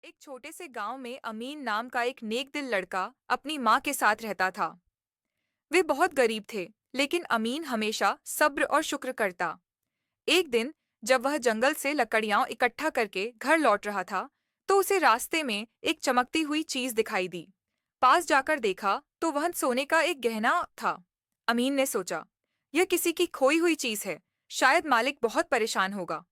एक छोटे से गांव में अमीन नाम का एक नेक दिल लड़का अपनी माँ के साथ रहता था। वे बहुत गरीब थे, लेकिन अमीन हमेशा सब्र और शुक्र करता। एक दिन जब वह जंगल से लकड़ियां इकट्ठा करके घर लौट रहा था, तो उसे रास्ते में एक चमकती हुई चीज दिखाई दी। पास जाकर देखा तो वह सोने का एक गहना था। अमीन ने सोचा, यह किसी की खोई हुई चीज है, शायद मालिक बहुत परेशान होगा।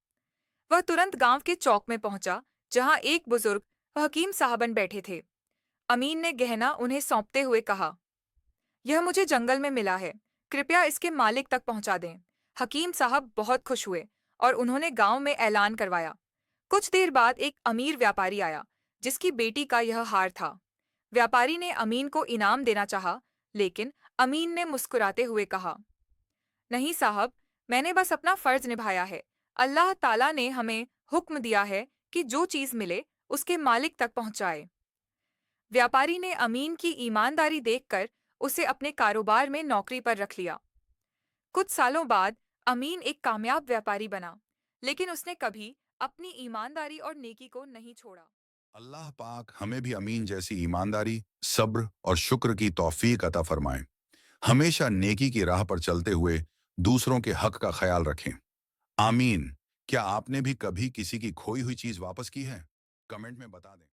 वह तुरंत गांव के चौक में पहुंचा, जहां एक बुजुर्ग हकीम साहबन बैठे थे। अमीन ने गहना उन्हें सौंपते हुए कहा, यह मुझे जंगल में मिला है, कृपया इसके मालिक तक पहुंचा दें। हकीम साहब बहुत खुश हुए और उन्होंने गांव में ऐलान करवाया। कुछ देर बाद एक अमीर व्यापारी आया, जिसकी बेटी का यह हार था। व्यापारी ने अमीन को इनाम देना चाहा, लेकिन अमीन ने मुस्कुराते हुए कहा, नहीं साहब, मैंने बस अपना फर्ज निभाया है। अल्लाह ताला ने हमें हुक्म दिया है कि जो चीज मिले उसके मालिक तक पहुंचाए। व्यापारी ने अमीन की ईमानदारी देखकर उसे अपने कारोबार में नौकरी पर रख लिया। कुछ सालों बाद अमीन एक कामयाब व्यापारी बना, लेकिन उसने कभी अपनी ईमानदारी और नेकी को नहीं छोड़ा। अल्लाह पाक हमें भी अमीन जैसी ईमानदारी, सब्र और शुक्र की तौफीक अता फरमाए। हमेशा नेकी की राह पर चलते हुए दूसरों के हक का ख्याल रखें। आमीन। क्या आपने भी कभी किसी की खोई हुई चीज वापस की है? कमेंट में बता दें।